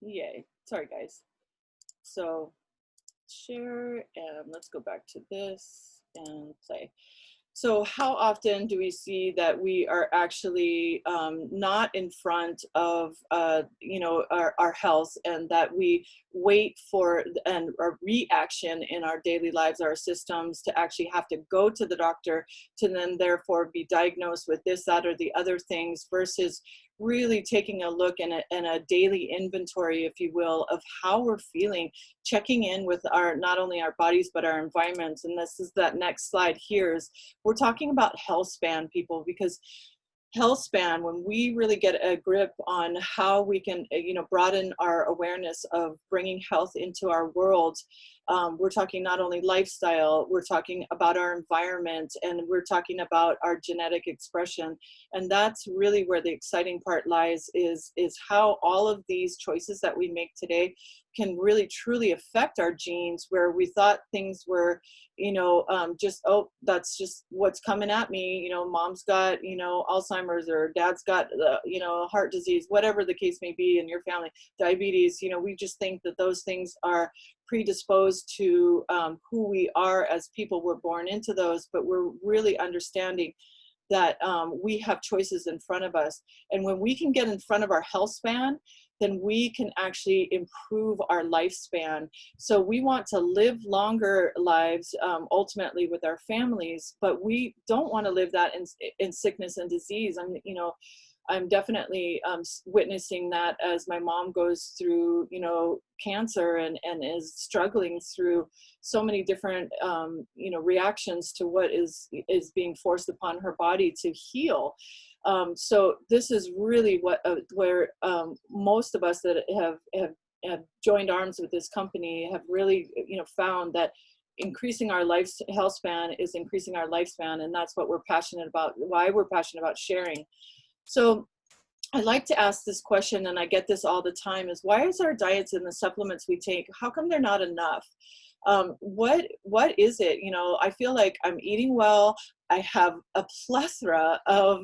Yay. Sorry, guys. So share and let's go back to this and play. So how often do we see that we are actually not in front of, our health, and that we wait for and a reaction in our daily lives, our systems, to actually have to go to the doctor to then therefore be diagnosed with this, that, or the other things, versus really taking a look and a daily inventory, if you will, of how we're feeling, checking in with our, not only our bodies, but our environments. And this is that next slide here is, we're talking about health span, people, because health span, when we really get a grip on how we can, broaden our awareness of bringing health into our world, we're talking not only lifestyle, we're talking about our environment, and we're talking about our genetic expression. And that's really where the exciting part lies, is how all of these choices that we make today can really truly affect our genes, where we thought things were, just, oh, that's just what's coming at me. Mom's got, Alzheimer's, or dad's got, heart disease, whatever the case may be in your family, diabetes. We just think that those things are predisposed to who we are as people. We're born into those, but we're really understanding that we have choices in front of us. And when we can get in front of our health span, then we can actually improve our lifespan. So we want to live longer lives, ultimately with our families, but we don't want to live that in sickness and disease. I'm definitely witnessing that as my mom goes through, cancer, and is struggling through so many different, reactions to what is being forced upon her body to heal. So this is really where most of us that have joined arms with this company have really, found that increasing our health span is increasing our lifespan, and that's what we're passionate about. Why we're passionate about sharing. So I like to ask this question, and I get this all the time, is why is our diets and the supplements we take, how come they're not enough? What is it? I feel like I'm eating well. I have a plethora of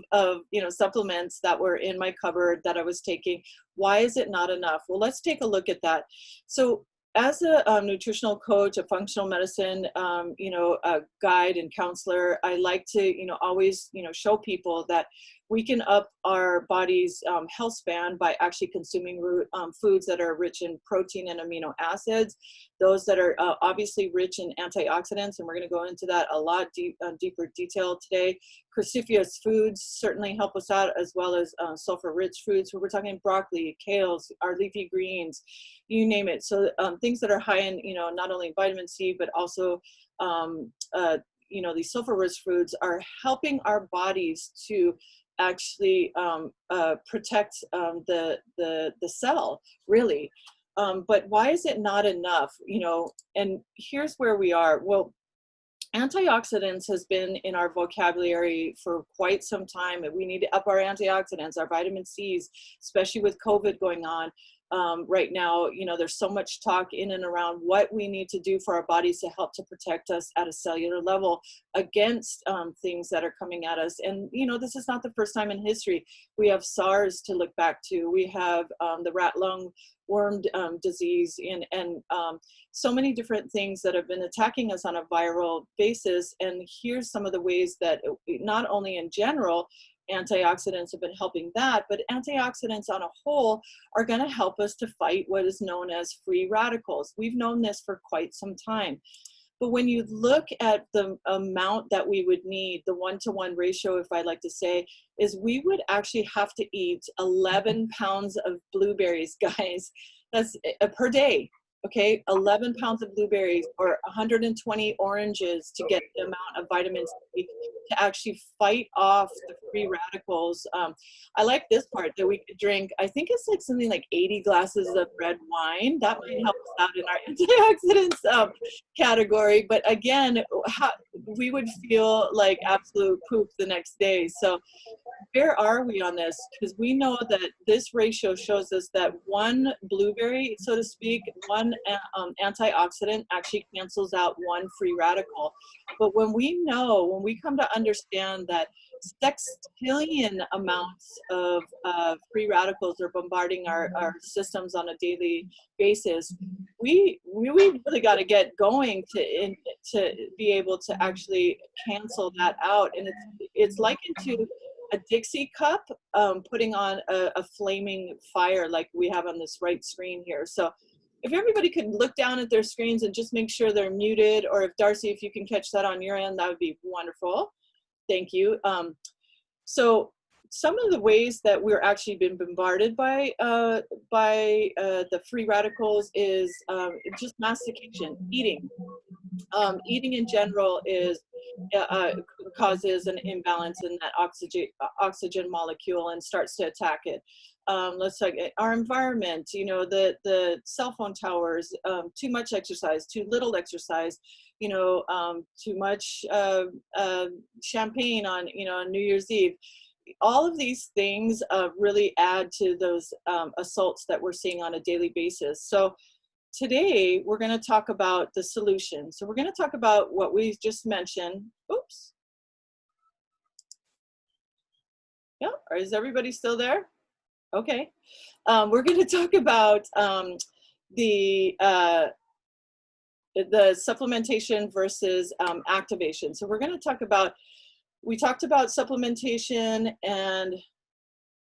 supplements that were in my cupboard that I was taking. Why is it not enough? Well, let's take a look at that. So as a nutritional coach, a functional medicine, a guide and counselor, I like to, always, show people that we can up our body's health span by actually consuming foods that are rich in protein and amino acids, those that are obviously rich in antioxidants, and we're going to go into that a lot deeper detail today. Cruciferous foods certainly help us out, as well as sulfur-rich foods. So we're talking broccoli, kales, our leafy greens, you name it. So things that are high in, not only vitamin C, but also, these sulfur-rich foods are helping our bodies to actually protect the cell, really. But why is it not enough? And here's where we are. Well, antioxidants has been in our vocabulary for quite some time, and we need to up our antioxidants, our vitamin C's, especially with COVID going on. Right now, there's so much talk in and around what we need to do for our bodies to help to protect us at a cellular level against things that are coming at us. And, this is not the first time in history. We have SARS to look back to. We have the rat lung worm disease, and so many different things that have been attacking us on a viral basis. And here's some of the ways that, not only in general, antioxidants have been helping that, but antioxidants on a whole are going to help us to fight what is known as free radicals. We've known this for quite some time. But when you look at the amount that we would need, the 1-to-1 ratio, if I like to say, is we would actually have to eat 11 pounds of blueberries, guys. That's per day. Okay, 11 pounds of blueberries or 120 oranges to get the amount of vitamin C to actually fight off the free radicals. I like this part, that we could drink, I think it's like something like 80 glasses of red wine. That might help us out in our antioxidants category. But again, we would feel like absolute poop the next day. So where are we on this? Because we know that this ratio shows us that one blueberry, so to speak, one antioxidant actually cancels out one free radical. But when we come to understand that sextillion amounts of free radicals are bombarding our systems on a daily basis. We really got to get going to be able to actually cancel that out. And it's likened to a Dixie cup putting on a flaming fire like we have on this right screen here. So if everybody could look down at their screens and just make sure they're muted, or if Darcy, if you can catch that on your end, that would be wonderful. Thank you. So some of the ways that we're actually been bombarded by the free radicals is just mastication, eating. Eating in general is causes an imbalance in that oxygen molecule and starts to attack it. Let's talk our environment, you know, the cell phone towers, too much exercise, too little exercise, you know, too much champagne on, you know, on New Year's Eve. All of these things really add to those assaults that we're seeing on a daily basis. So today we're going to talk about the solution. So we're going to talk about what we just mentioned. Oops. Yeah, is everybody still there? Okay. We're going to talk about the supplementation versus activation. So we're going to talk about, we talked about supplementation, and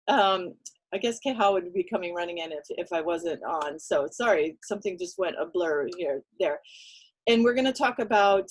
I guess Keha would be coming running in if I wasn't on. So sorry, something just went a blur there. And we're going to talk about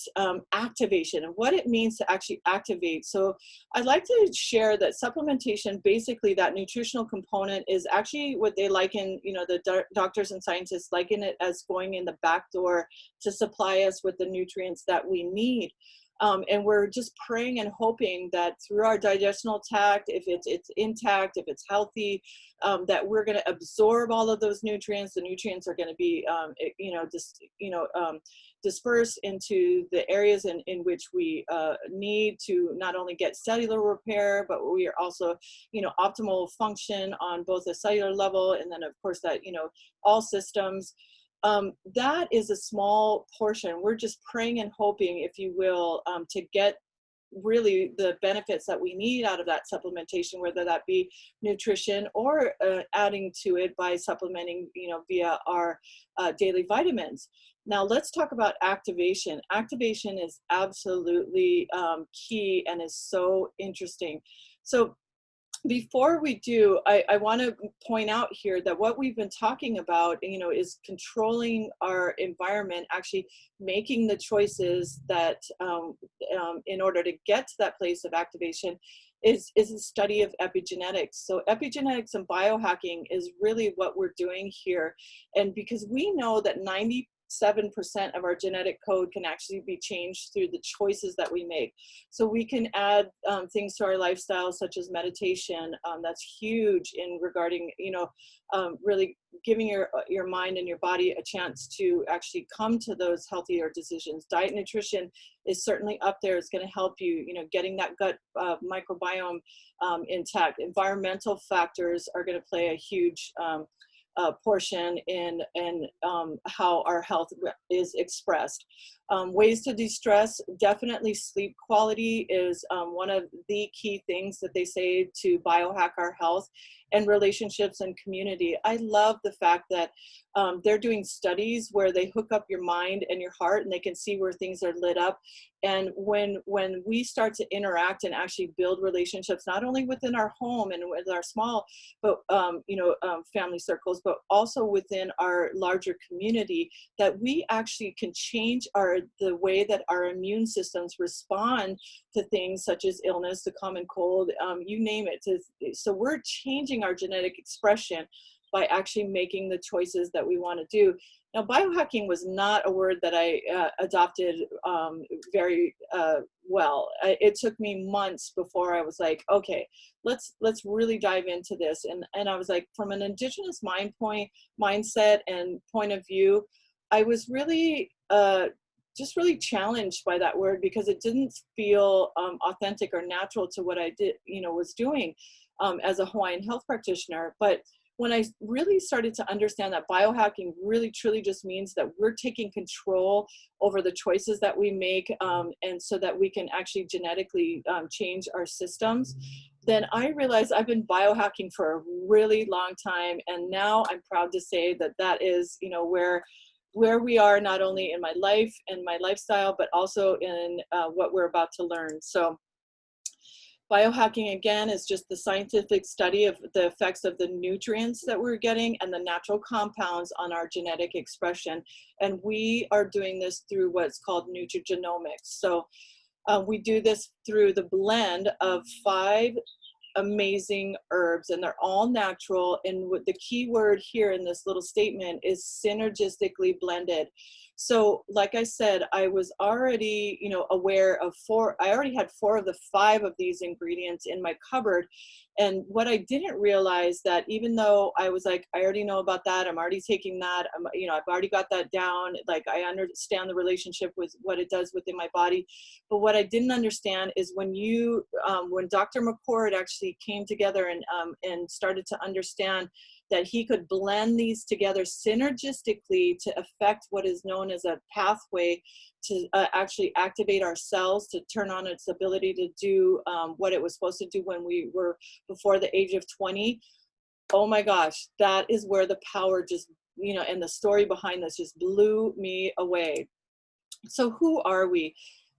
activation and what it means to actually activate. So I'd like to share that supplementation, basically that nutritional component, is actually what they liken, you know, the doctors and scientists liken it as going in the back door to supply us with the nutrients that we need. And we're just praying and hoping that through our digestional tract, if it's intact, if it's healthy, that we're going to absorb all of those nutrients. The nutrients are going to be, dispersed into the areas in which we need to not only get cellular repair, but we are also, you know, optimal function on both a cellular level, and then of course that, you know, all systems. That is a small portion. We're just praying and hoping, if you will, to get really the benefits that we need out of that supplementation, whether that be nutrition or adding to it by supplementing, you know, via our daily vitamins. Now let's talk about activation. Activation is absolutely key and is so interesting. So before we do, I want to point out here that what we've been talking about, you know, is controlling our environment, actually making the choices that in order to get to that place of activation is a study of epigenetics. So epigenetics and biohacking is really what we're doing here. And because we know that 97% of our genetic code can actually be changed through the choices that we make. So we can add things to our lifestyle, such as meditation. That's huge in regarding, you know, really giving your mind and your body a chance to actually come to those healthier decisions. Diet and nutrition is certainly up there. It's going to help you, you know, getting that gut microbiome intact. Environmental factors are going to play a huge portion in how our health is expressed. Ways to de-stress, definitely sleep quality is one of the key things that they say to biohack our health, and relationships and community. I love the fact that they're doing studies where they hook up your mind and your heart, and they can see where things are lit up. And when we start to interact and actually build relationships, not only within our home and with our small, but family circles, but also within our larger community, that we actually can change the way that our immune systems respond to things such as illness, the common cold, you name it. So we're changing our genetic expression by actually making the choices that we want to do. Now, biohacking was not a word that I adopted very well. It took me months before I was like, okay, let's really dive into this. And I was like, from an indigenous mindset and point of view, I was really just really challenged by that word, because it didn't feel authentic or natural to what I did, was doing as a Hawaiian health practitioner. But when I really started to understand that biohacking really truly just means that we're taking control over the choices that we make, and so that we can actually genetically change our systems, then I realized I've been biohacking for a really long time. And now I'm proud to say that that is, you know, where we are, not only in my life and my lifestyle, but also in what we're about to learn. So biohacking, again, is just the scientific study of the effects of the nutrients that we're getting and the natural compounds on our genetic expression. And we are doing this through what's called nutrigenomics. So we do this through the blend of 5 amazing herbs, and they're all natural. And what the key word here in this little statement is synergistically blended. So like I said, I was already, you know, aware of I already had 4 of the 5 of these ingredients in my cupboard. And what I didn't realize, that even though I was like, I already know about that, I'm already taking that, you know, I've already got that down, like I understand the relationship with what it does within my body. But what I didn't understand is when when Dr. McCord actually came together and started to understand that he could blend these together synergistically to affect what is known as a pathway to actually activate our cells to turn on its ability to do what it was supposed to do when we were before the age of 20. Oh my gosh, that is where the power just, you know, and the story behind this just blew me away. So who are we?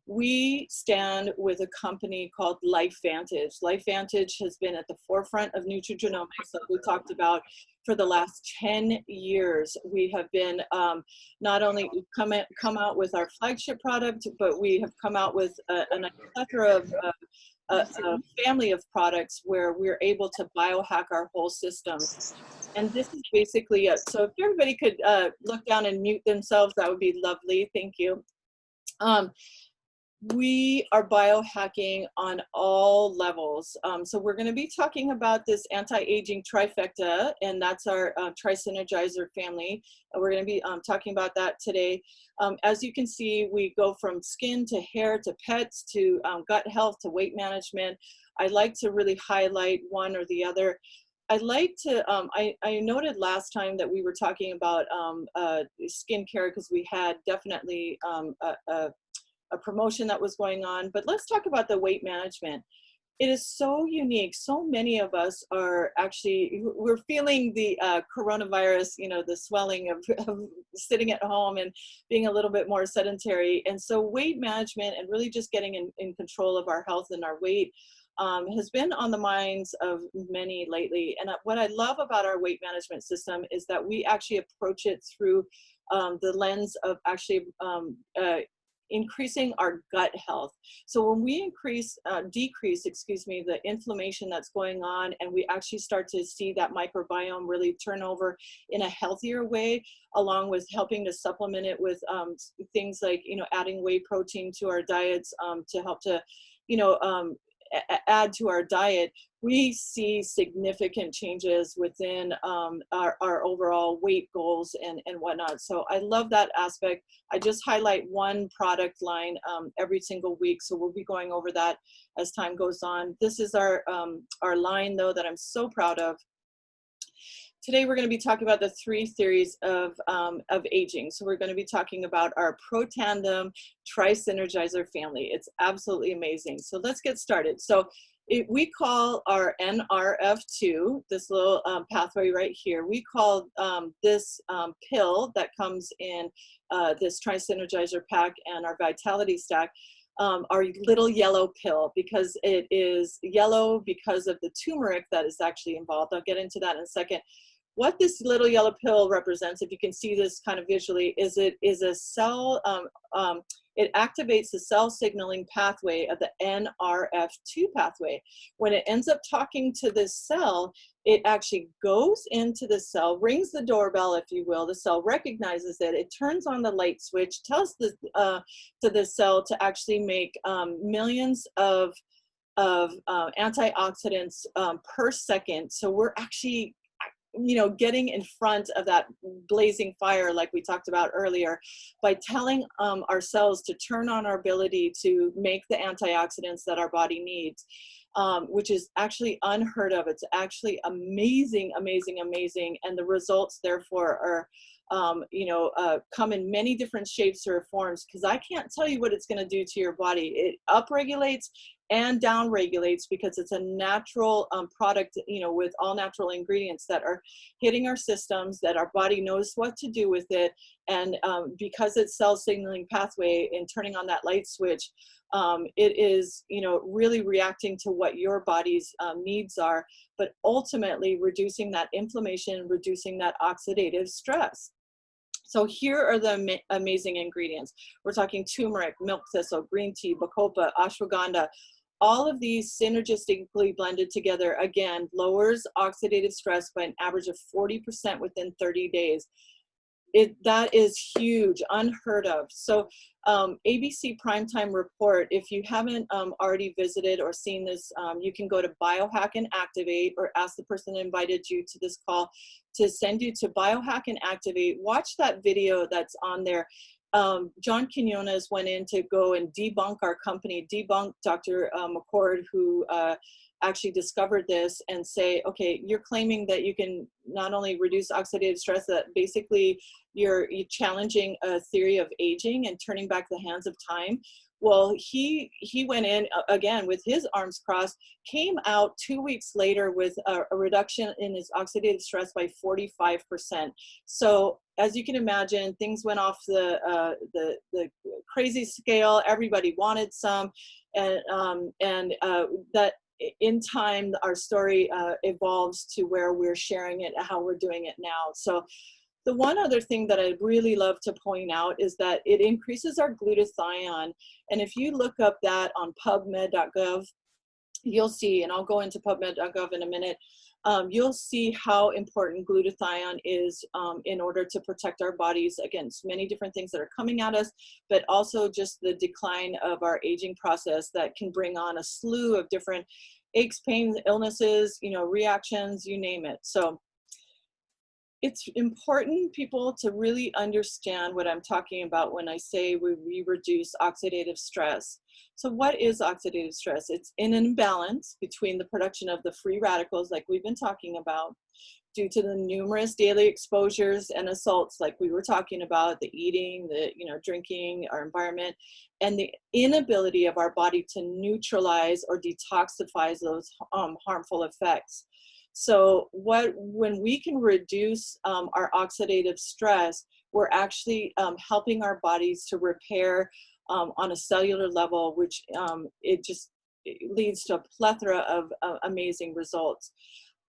We stand with a company called LifeVantage. LifeVantage has been at the forefront of nutrigenomics that we talked about for the last 10 years. We have been not only come out with our flagship product, but we have come out with a plethora of a family of products where we're able to biohack our whole system. And this is basically it. So if everybody could look down and mute themselves, that would be lovely. Thank you. We are biohacking on all levels. So we're going to be talking about this anti-aging trifecta, and that's our Tri-Synergizer family. We're going to be talking about that today. As you can see, we go from skin to hair to pets to gut health to weight management. I like to really highlight one or the other. I'd like to, I noted last time that we were talking about skincare because we had definitely a promotion that was going on, but let's talk about the weight management. It is so unique. So many of us are actually, we're feeling the coronavirus, you know, the swelling of sitting at home and being a little bit more sedentary. And so weight management and really just getting in control of our health and our weight has been on the minds of many lately. And what I love about our weight management system is that we actually approach it through the lens of actually increasing our gut health. So when we decrease, the inflammation that's going on, and we actually start to see that microbiome really turn over in a healthier way, along with helping to supplement it with things like, you know, adding whey protein to our diets to help to, you know, add to our diet, we see significant changes within our overall weight goals and whatnot. So I love that aspect. I just highlight one product line every single week. So we'll be going over that as time goes on. This is our line though that I'm so proud of. Today we're going to be talking about the 3 theories of aging. So we're going to be talking about our Protandim Tri-Synergizer family. It's absolutely amazing. So let's get started. So we call our NRF2, this little pathway right here, we call this pill that comes in this Tri-Synergizer pack and our Vitality Stack, our little yellow pill, because it is yellow because of the turmeric that is actually involved. I'll get into that in a second. What this little yellow pill represents, if you can see this kind of visually, is it is a cell, it activates the cell signaling pathway of the NRF2 pathway. When it ends up talking to this cell, it actually goes into the cell, rings the doorbell, if you will. The cell recognizes it. It turns on the light switch, tells to the cell to actually make millions of antioxidants per second. So we're actually, you know, getting in front of that blazing fire like we talked about earlier by telling our cells to turn on our ability to make the antioxidants that our body needs. which is actually unheard of. It's actually amazing, amazing, amazing. And the results, therefore, are, come in many different shapes or forms, because I can't tell you what it's going to do to your body. It upregulates and downregulates because it's a natural product, with all natural ingredients that are hitting our systems, that our body knows what to do with it. And because it's cell signaling pathway and turning on that light switch, it is, really reacting to what your body's needs are, but ultimately reducing that inflammation, reducing that oxidative stress. So here are the amazing ingredients. We're talking turmeric, milk thistle, green tea, bacopa, ashwagandha. All of these synergistically blended together, again, lowers oxidative stress by an average of 40% within 30 days. That is huge, unheard of. So ABC Primetime Report, if you haven't already visited or seen this, you can go to Biohack and Activate, or ask the person that invited you to this call to send you to Biohack and Activate. Watch that video that's on there. John Quinones went in to go and debunk our company, debunk Dr. McCord, who actually discovered this, and say, okay, you're claiming that you can not only reduce oxidative stress, that basically you're challenging a theory of aging and turning back the hands of time. Well, he went in again with his arms crossed, came out 2 weeks later with a reduction in his oxidative stress by 45%. So as you can imagine, things went off the crazy scale. Everybody wanted some, and that in time, our story evolves to where we're sharing it, how we're doing it now. So the one other thing that I'd really love to point out is that it increases our glutathione. And if you look up that on pubmed.gov, you'll see, and I'll go into pubmed.gov in a minute, you'll see how important glutathione is in order to protect our bodies against many different things that are coming at us, but also just the decline of our aging process that can bring on a slew of different aches, pains, illnesses, reactions, you name it. So it's important, people, to really understand what I'm talking about when I say we reduce oxidative stress. So what is oxidative stress? It's an imbalance between the production of the free radicals, like we've been talking about, due to the numerous daily exposures and assaults, like we were talking about, the eating, the drinking, our environment, and the inability of our body to neutralize or detoxify those harmful effects. So when we can reduce our oxidative stress, we're actually helping our bodies to repair on a cellular level, which it leads to a plethora of amazing results.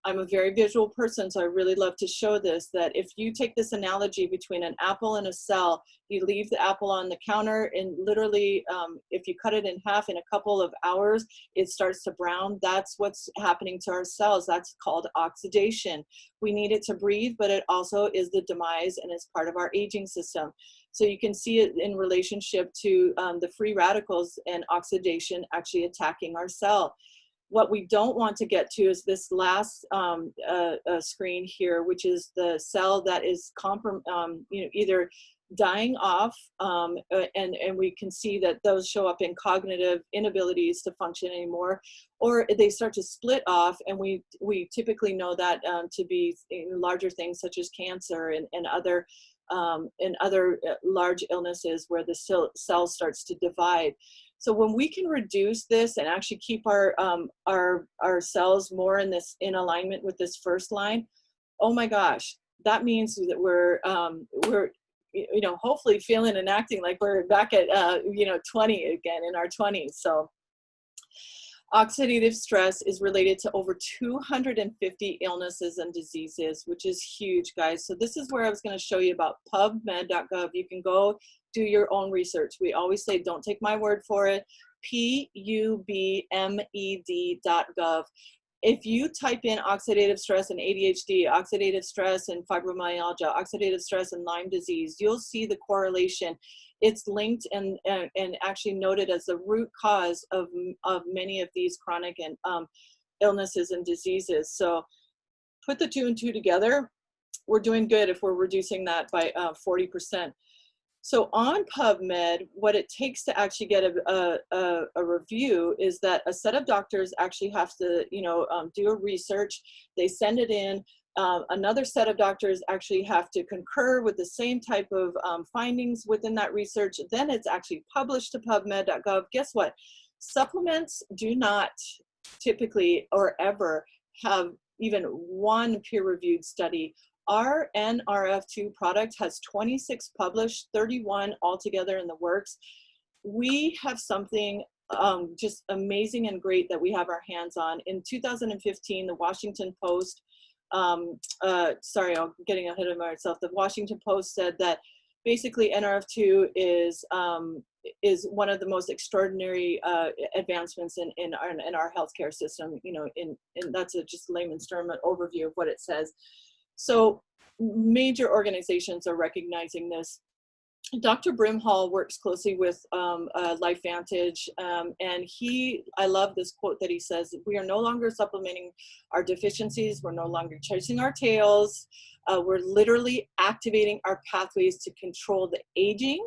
I'm a very visual person, so I really love to show this, that if you take this analogy between an apple and a cell, you leave the apple on the counter, and literally, if you cut it in half in a couple of hours, it starts to brown. That's what's happening to our cells. That's called oxidation. We need it to breathe, but it also is the demise, and it's part of our aging system. So you can see it in relationship to the free radicals and oxidation actually attacking our cell. What we don't want to get to is this last screen here, which is the cell that is either dying off, and we can see that those show up in cognitive inabilities to function anymore, or they start to split off, and we typically know that to be larger things such as cancer and other large illnesses where the cell starts to divide. So when we can reduce this and actually keep our cells more in alignment with this first line, oh my gosh, that means that we're hopefully feeling and acting like we're back at 20 again, in our 20s. So oxidative stress is related to over 250 illnesses and diseases, which is huge, guys. So this is where I was going to show you about pubmed.gov. You can go do your own research. We always say, don't take my word for it. pubmed.gov. If you type in oxidative stress and ADHD, oxidative stress and fibromyalgia, oxidative stress and Lyme disease, you'll see the correlation. It's linked and actually noted as the root cause of many of these chronic and illnesses and diseases. So put the two and two together. We're doing good if we're reducing that by 40%. So on PubMed, what it takes to actually get a review is that a set of doctors actually have to, do a research. They send it in. Another set of doctors actually have to concur with the same type of findings within that research. Then it's actually published to PubMed.gov. Guess what? Supplements do not typically or ever have even one peer-reviewed study. Our NRF2 product has 26 published, 31 altogether in the works. We have something just amazing and great that we have our hands on. In 2015, the Washington Post, sorry, I'm getting ahead of myself. The Washington Post said that basically NRF2 is one of the most extraordinary advancements in our healthcare system. And that's just layman's term, an overview of what it says. So major organizations are recognizing this. Dr. Brimhall works closely with LifeVantage, and I love this quote that he says, "We are no longer supplementing our deficiencies, we're no longer chasing our tails, we're literally activating our pathways to control the aging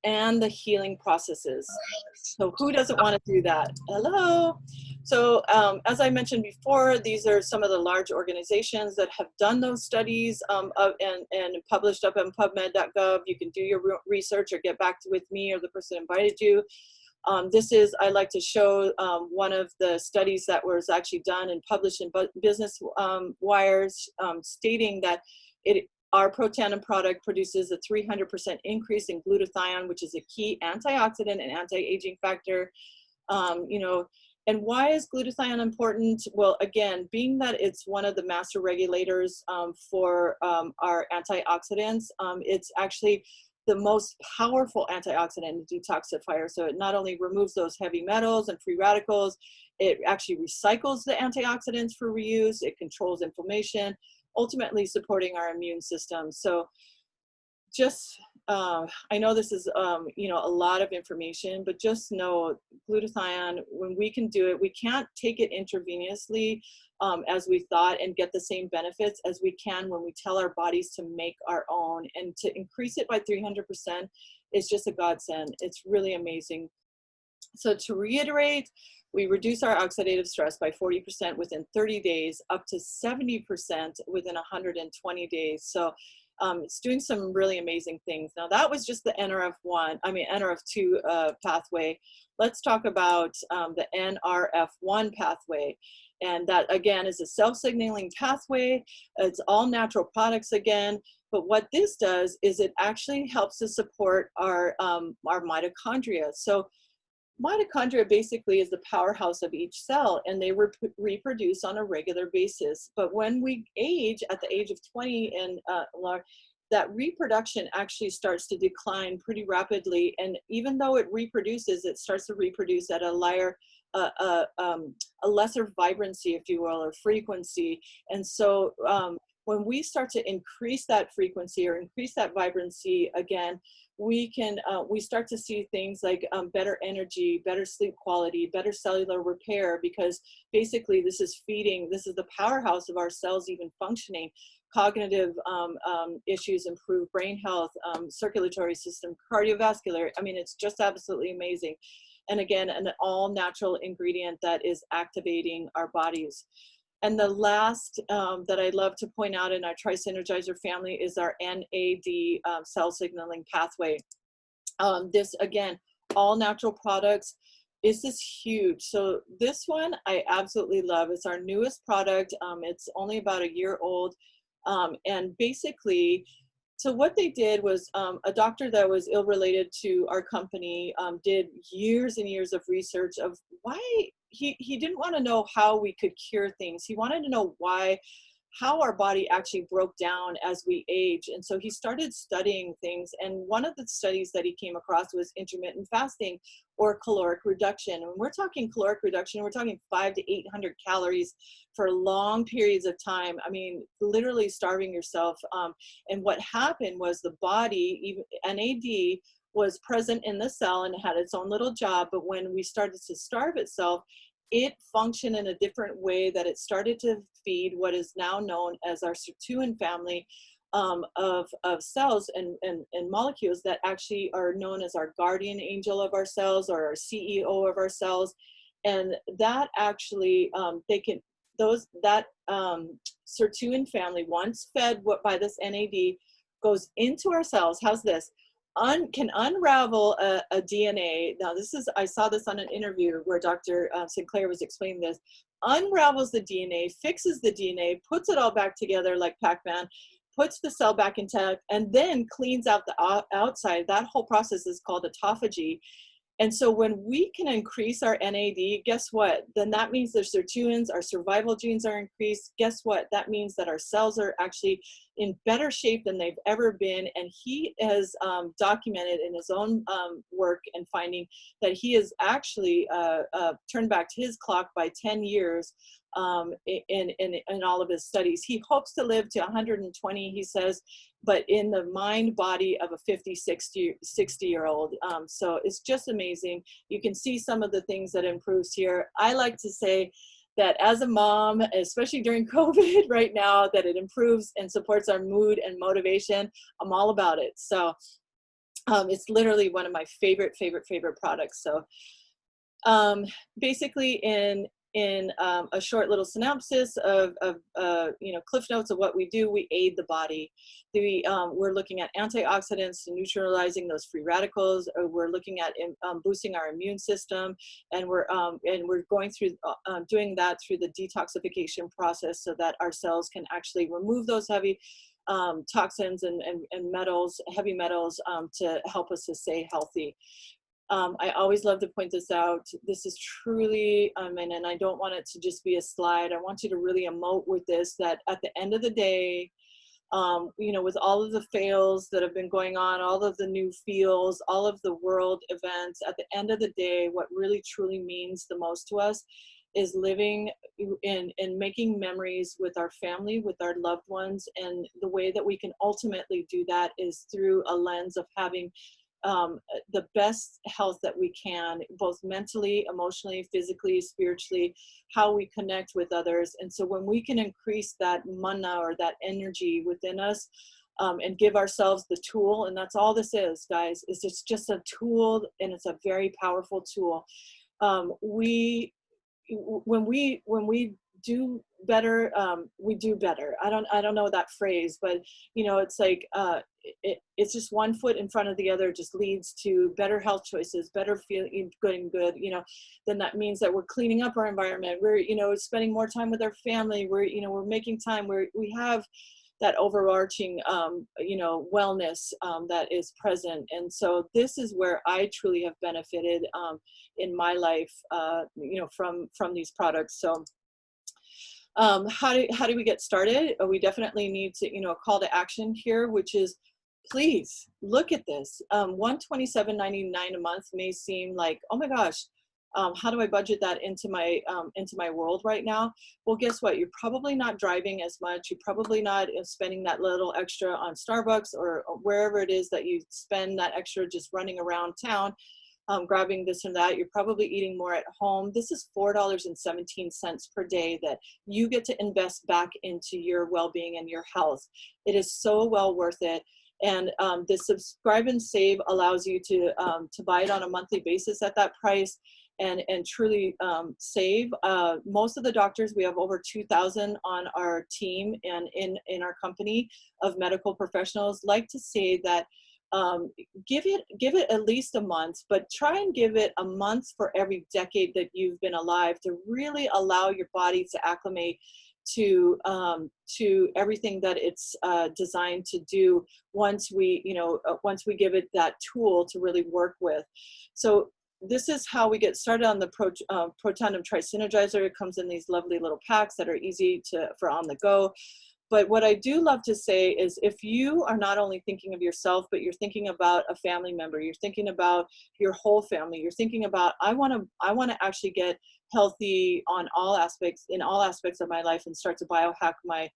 and the healing processes." So who doesn't want to do that? Hello. So as I mentioned before, these are some of the large organizations that have done those studies and published up on PubMed.gov. You can do your research or get back with me or the person who invited you. I like to show one of the studies that was actually done and published in Business Wires, stating that our Protandim product produces a 300% increase in glutathione, which is a key antioxidant and anti-aging factor. And why is glutathione important? Well, again, being that it's one of the master regulators for our antioxidants, it's actually the most powerful antioxidant detoxifier. So it not only removes those heavy metals and free radicals, it actually recycles the antioxidants for reuse, it controls inflammation, ultimately supporting our immune system. So just, I know this is, a lot of information, but just know glutathione, when we can do it, we can't take it intravenously as we thought and get the same benefits as we can when we tell our bodies to make our own. And to increase it by 300% is just a godsend. It's really amazing. So to reiterate, we reduce our oxidative stress by 40% within 30 days, up to 70% within 120 days. So it's doing some really amazing things. Now that was just the NRF2 pathway. Let's talk about the NRF1 pathway. And that again is a self-signaling pathway. It's all natural products again. But what this does is it actually helps to support our mitochondria. So mitochondria basically is the powerhouse of each cell, and they reproduce on a regular basis. But when we age at the age of 20 and that reproduction actually starts to decline pretty rapidly. And even though it reproduces, it starts to reproduce at a lesser vibrancy, if you will, or frequency. And so when we start to increase that frequency or increase that vibrancy again, we start to see things like better energy, better sleep quality, better cellular repair, because basically this is the powerhouse of our cells even functioning. Cognitive issues improve, brain health, circulatory system, cardiovascular. I mean, it's just absolutely amazing. And again, an all natural ingredient that is activating our bodies. And the last that I'd love to point out in our Tri-Synergizer family is our NAD cell signaling pathway. This, again, all natural products. This is huge. So this one I absolutely love. It's our newest product. It's only about a year old. And basically, so what they did was a doctor that was ill-related to our company did years and years of research of why he didn't want to know how we could cure things. He wanted to know how our body actually broke down as we age. And so he started studying things. And one of the studies that he came across was intermittent fasting or caloric reduction. And when we're talking caloric reduction, we're talking 500 to 800 calories for long periods of time. I mean, literally starving yourself. And what happened was the body, even NAD, was present in the cell and had its own little job. But when we started to starve itself, it functioned in a different way, that it started to feed what is now known as our sirtuin family, of cells and molecules that actually are known as our guardian angel of our cells, or our CEO of our cells. And that actually, they can, that sirtuin family, once fed by this NAD, goes into our cells. How's this? Can unravel a DNA. Now this is, I saw this on an interview where Dr. Sinclair was explaining this. Unravels the DNA, fixes the DNA, puts it all back together like Pac-Man, puts the cell back intact, and then cleans out the outside. That whole process is called autophagy. And so when we can increase our NAD, guess what? Then that means the sirtuins, our survival genes are increased. Guess what? That means that our cells are actually in better shape than they've ever been. And he has documented in his own work and finding that he has actually turned back his clock by 10 years in all of his studies. He hopes to live to 120, he says, but in the mind body of a 50, 60-year-old. So it's just amazing. You can see some of the things that improves here. I like to say that as a mom, especially during COVID right now, that it improves and supports our mood and motivation. I'm all about it. So it's literally one of my favorite products. So basically in a short little synopsis of cliff notes of what we do, we aid the body. We're looking at antioxidants, neutralizing those free radicals. We're looking at boosting our immune system, and we're going through doing that through the detoxification process, so that our cells can actually remove those heavy toxins and metals, heavy metals, to help us to stay healthy. I always love to point this out. This is truly, and I don't want it to just be a slide. I want you to really emote with this, that at the end of the day, with all of the fails that have been going on, all of the new feels, all of the world events, at the end of the day, what really truly means the most to us is living and making memories with our family, with our loved ones. And the way that we can ultimately do that is through a lens of having the best health that we can, both mentally, emotionally, physically, spiritually, how we connect with others. And so when we can increase that mana, or that energy within us, and give ourselves the tool, and that's all this is, guys, is it's just a tool, and it's a very powerful tool. When we do better, we do better. I don't know that phrase, but it's like it's just one foot in front of the other just leads to better health choices, better feeling good. Then that means that we're cleaning up our environment. We're spending more time with our family. We're making time where we have that overarching wellness that is present. And so this is where I truly have benefited in my life, from these products. So how do we get started? We definitely need to, a call to action here, which is, please look at this. $127.99 a month may seem like, oh my gosh, how do I budget that into my world right now? Well, guess what? You're probably not driving as much. You're probably not spending that little extra on Starbucks or wherever it is that you spend that extra just running around town, grabbing this and that. You're probably eating more at home. This is $4.17 per day that you get to invest back into your well-being and your health. It is so well worth it. And the subscribe and save allows you to buy it on a monthly basis at that price and truly save. Most of the doctors, we have over 2,000 on our team and in our company of medical professionals, like to say that give it at least a month, but try and give it a month for every decade that you've been alive, to really allow your body to acclimate to everything that it's designed to do once we give it that tool to really work with. So this is how we get started on the Protandim Tri-Synergizer. It comes in these lovely little packs that are easy for on the go. But what I do love to say is, if you are not only thinking of yourself, but you're thinking about a family member, you're thinking about your whole family, you're thinking about, I want to actually get healthy in all aspects of my life, and start to biohack my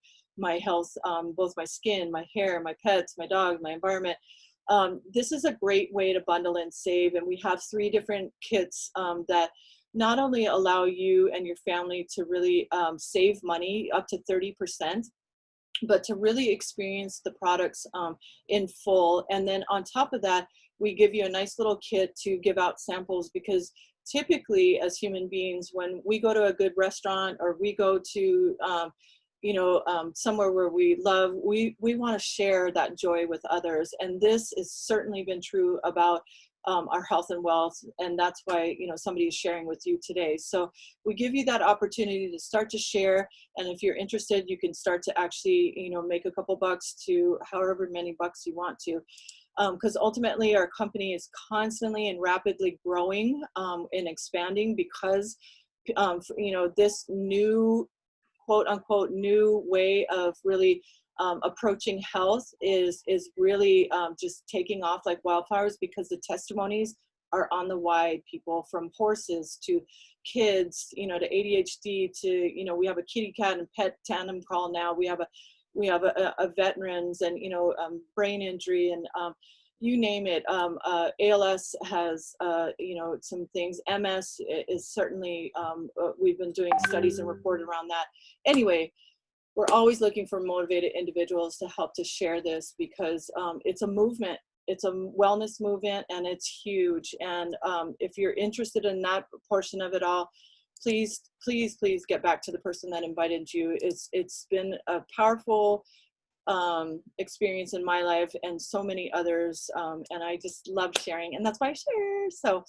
health, both my skin, my hair, my pets, my dog, my environment. This is a great way to bundle and save. And we have 3 different kits that not only allow you and your family to really save money up to 30%, but to really experience the products in full. And then on top of that, we give you a nice little kit to give out samples, because typically as human beings, when we go to a good restaurant or we go to somewhere where we love, we want to share that joy with others. And this has certainly been true about our health and wealth, and that's why somebody is sharing with you today. So we give you that opportunity to start to share, and if you're interested, you can start to actually make a couple bucks to however many bucks you want to, because ultimately our company is constantly and rapidly growing and expanding, because this new quote unquote new way of really approaching health is really just taking off like wildflowers, because the testimonies are on the wide, people, from horses to kids, to ADHD, to, we have a kitty cat and pet tandem call now. We have a veterans and, brain injury and you name it. ALS has, some things. MS is certainly, we've been doing studies and reported around that. Anyway, we're always looking for motivated individuals to help to share this, because it's a movement. It's a wellness movement, and it's huge. And if you're interested in that portion of it all, please, please, please get back to the person that invited you. It's been a powerful experience in my life and so many others. And I just love sharing, and that's why I share. So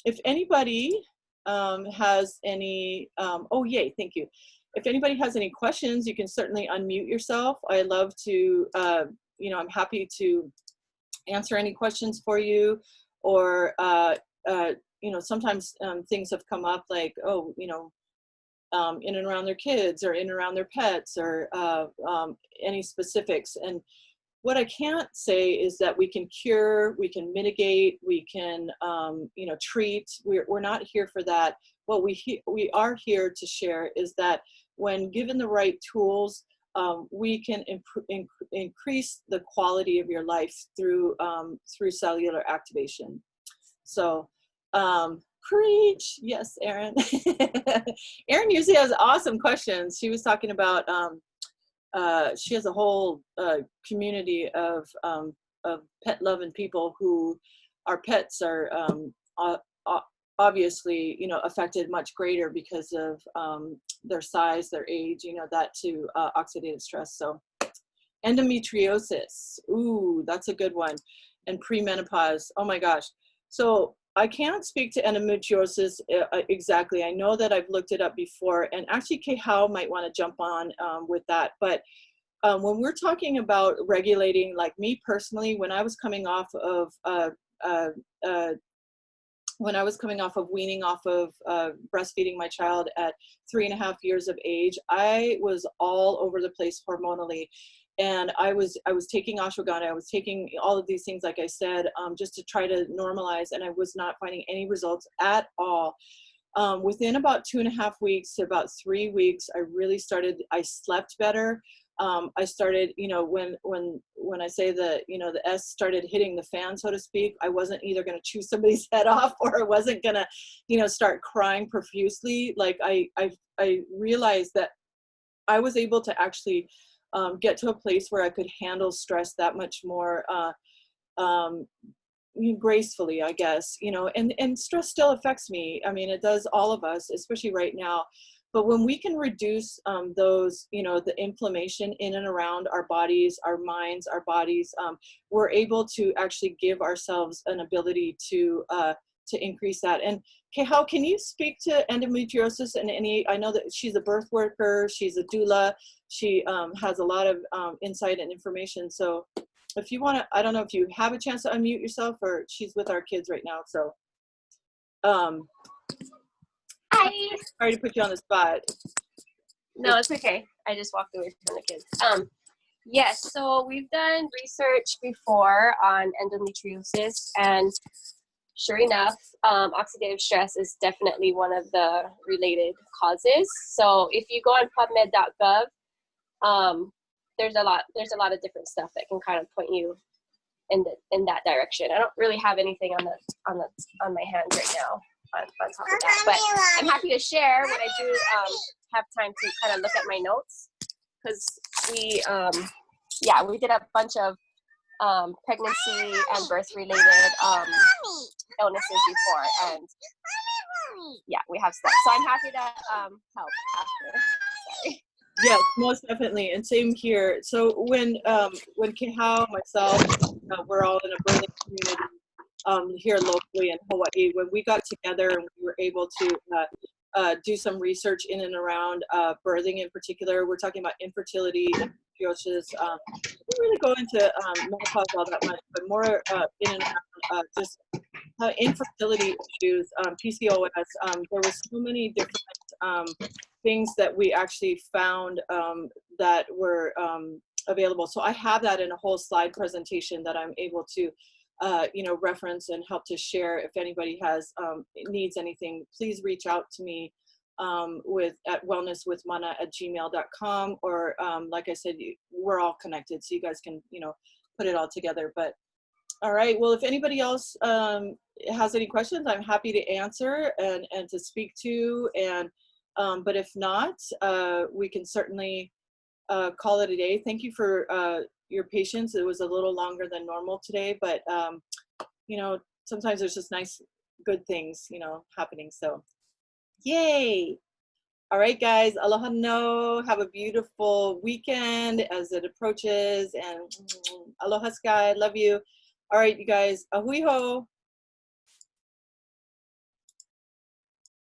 if anybody has any, oh, yay, thank you. If anybody has any questions, you can certainly unmute yourself. I love to, I'm happy to answer any questions for you. Or, sometimes things have come up like, oh, in and around their kids or in and around their pets, or any specifics. And what I can't say is that we can cure, we can mitigate, we can, treat. We're not here for that. What we are here to share is that when given the right tools, we can increase the quality of your life through cellular activation. So, preach, yes, Erin. Erin usually has awesome questions. She was talking about she has a whole community of pet loving people who our pets are obviously affected much greater because of their size, their age, that to oxidative stress. So endometriosis, ooh, that's a good one. And premenopause, oh my gosh. So I can't speak to endometriosis exactly. I know that I've looked it up before, and actually Kay Howe might want to jump on with that. But when we're talking about regulating, like me personally, when I was coming off of weaning off of breastfeeding my child at 3.5 years of age, I was all over the place hormonally. And I was taking ashwagandha, I was taking all of these things, like I said, just to try to normalize, and I was not finding any results at all. Within about 2.5 weeks to about 3 weeks, I slept better. I started, when I say the S started hitting the fan, so to speak, I wasn't either going to chew somebody's head off, or I wasn't going to, start crying profusely. Like I realized that I was able to actually get to a place where I could handle stress that much more gracefully, I guess, and stress still affects me. I mean, it does all of us, especially right now. But when we can reduce those, the inflammation in and around our bodies, our minds, our bodies, we're able to actually give ourselves an ability to increase that. And okay, how can you speak to endometriosis and I know that she's a birth worker, she's a doula, she has a lot of insight and information. So if you want to, I don't know if you have a chance to unmute yourself, or she's with our kids right now. So hi. Sorry to put you on the spot. No, it's okay. I just walked away from the kids. Yes, so we've done research before on endometriosis, and sure enough, oxidative stress is definitely one of the related causes. So if you go on PubMed.gov, there's a lot of different stuff that can kind of point you in that direction. I don't really have anything on my hand right now on top of that, but I'm happy to share when I do have time to kind of look at my notes. because we we did a bunch of pregnancy and birth related illnesses before, and we have stuff. So I'm happy to help after. Sorry. Yes, most definitely, and same here. So when Kehao, myself, we're all in a birthing community here locally in Hawaii. When we got together and we were able to do some research in and around birthing in particular, we're talking about infertility, endometriosis. We don't really go into menopause all that much, but more in and around just infertility issues, PCOS. There were so many different things that we actually found that were available. So I have that in a whole slide presentation that I'm able to reference and help to share. If anybody has needs anything, please reach out to me at wellnesswithmana@gmail.com, or like I said, we're all connected, so you guys can put it all together. But all right, well, if anybody else has any questions, I'm happy to answer and to speak to. And but if not, we can certainly call it a day. Thank you for your patience. It was a little longer than normal today, but sometimes there's just nice, good things, happening. So, yay! All right, guys. Aloha no. Have a beautiful weekend as it approaches, and aloha sky. Love you. All right, you guys. Ahui ho.